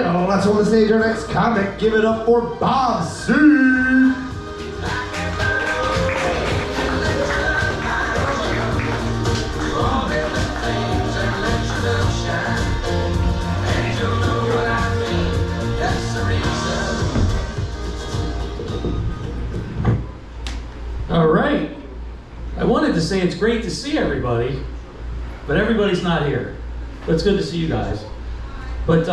And let's on the stage our next comic. Give it up for Bob C. All right. I wanted to say it's great to see everybody, but everybody's not here. But it's good to see you guys. But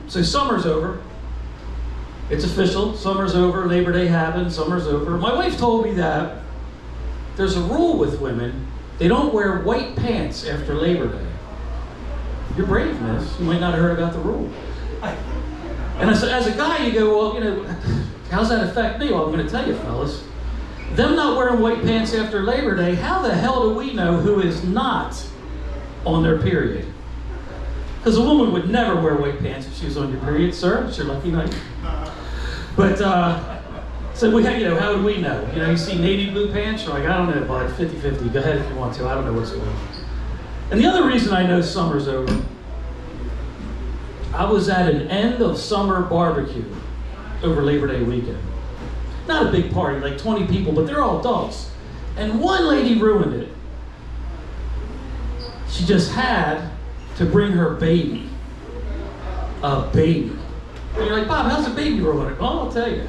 so summer's over. It's official. Summer's over. Labor Day happened. Summer's over. My wife told me that there's a rule with women. They don't wear white pants after Labor Day. You're brave, miss. You might not have heard about the rule. And as a guy, you go, well, you know, how's that affect me? Well, I'm going to tell you, fellas. Them not wearing white pants after Labor Day, how the hell do we know who is not on their period? Because a woman would never wear white pants if she was on your period, sir. It's your lucky night. But, so we have, you know, how would we know? You know, you see navy blue pants, you're like, I don't know, bud, 50-50. Go ahead if you want to. I don't know what's going on. And the other reason I know summer's over, I was at an end of summer barbecue over Labor Day weekend. Not a big party, like 20 people, but they're all adults. And one lady ruined it. She just had to bring her baby. A baby. And you're like, Bob, how's the baby ruin it? Well, I'll tell you.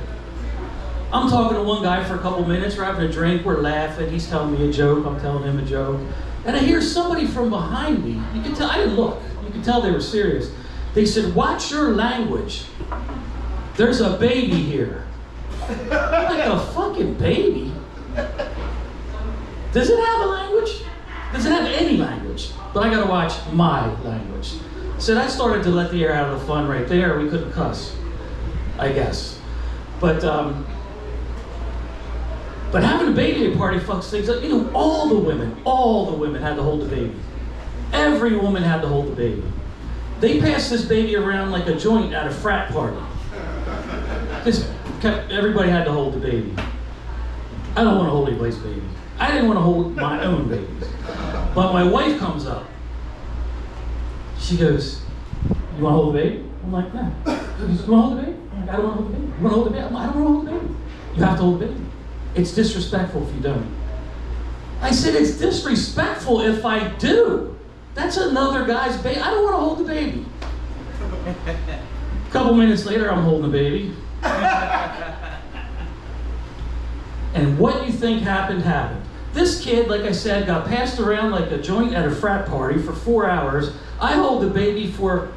I'm talking to one guy for a couple minutes, we're having a drink, we're laughing, he's telling me a joke, I'm telling him a joke. And I hear somebody from behind me, you can tell, I didn't look, you can tell they were serious. They said, watch your language. There's a baby here. Like a fucking baby? Does it have a language? Does it have any language? But I gotta watch my language. So that started to let the air out of the fun right there. We couldn't cuss, I guess. But having a baby at a party fucks things up. You know, all the women had to hold the baby. Every woman had to hold the baby. They passed this baby around like a joint at a frat party. Everybody had to hold the baby. I don't want to hold anybody's baby. I didn't want to hold my own babies. But my wife comes up. She goes, you want to hold the baby? I'm like, no. You want to hold the baby? I'm like, I don't want to hold the baby. You want to hold the baby? I'm like, I don't want to hold the baby. You have to hold the baby. It's disrespectful if you don't. I said, it's disrespectful if I do. That's another guy's baby. I don't want to hold the baby. A couple minutes later, I'm holding the baby. And what you think happened, happened. This kid, like I said, got passed around like a joint at a frat party for 4 hours. I hold the baby for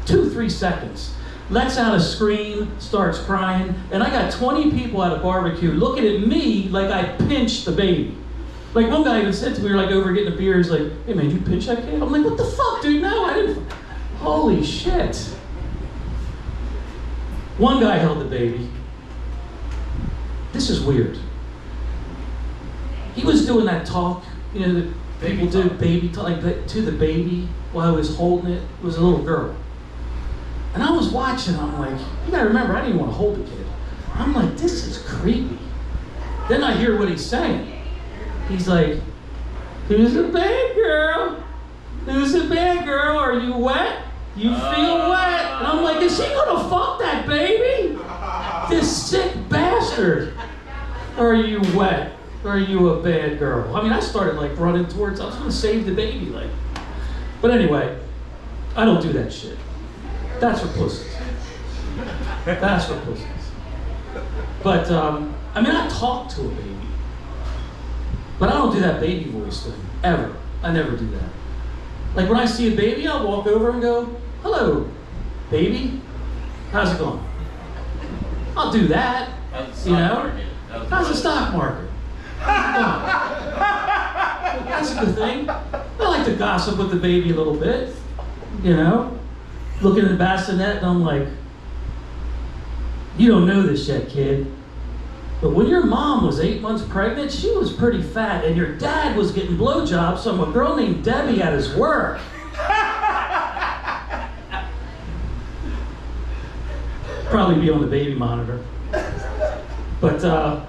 2-3 seconds. Lets out a scream, starts crying, and I got 20 people at a barbecue looking at me like I pinched the baby. Like one guy even said to me, we were like over getting a beer, he's like, hey man, did you pinch that kid? I'm like, what the fuck, dude? No, I didn't. Holy shit. One guy held the baby. This is weird. He was doing that talk, you know, that people do, baby talk, like to the baby while he was holding it. It was a little girl. And I was watching, I'm like, you gotta remember, I didn't even want to hold the kid. I'm like, this is creepy. Then I hear what he's saying. He's like, who's a bad girl? Who's a bad girl? Are you wet? You feel wet? And I'm like, is she gonna fuck that baby? This sick bastard. Are you wet? Are you a bad girl? I mean, I started like running towards, I was gonna save the baby, like. But anyway, I don't do that shit. That's for pussies. That's for pussies. But, I mean, I talk to a baby. But I don't do that baby voice thing, ever. I never do that. Like when I see a baby, I'll walk over and go, hello, baby. How's it going? I'll do that, you know? How's the stock market? That's a good thing. I like to gossip with the baby a little bit, you know? Looking at the bassinet and I'm like, you don't know this yet, kid. But when your mom was 8 months pregnant, she was pretty fat, and your dad was getting blowjobs from a girl named Debbie at his work. Probably be on the baby monitor. But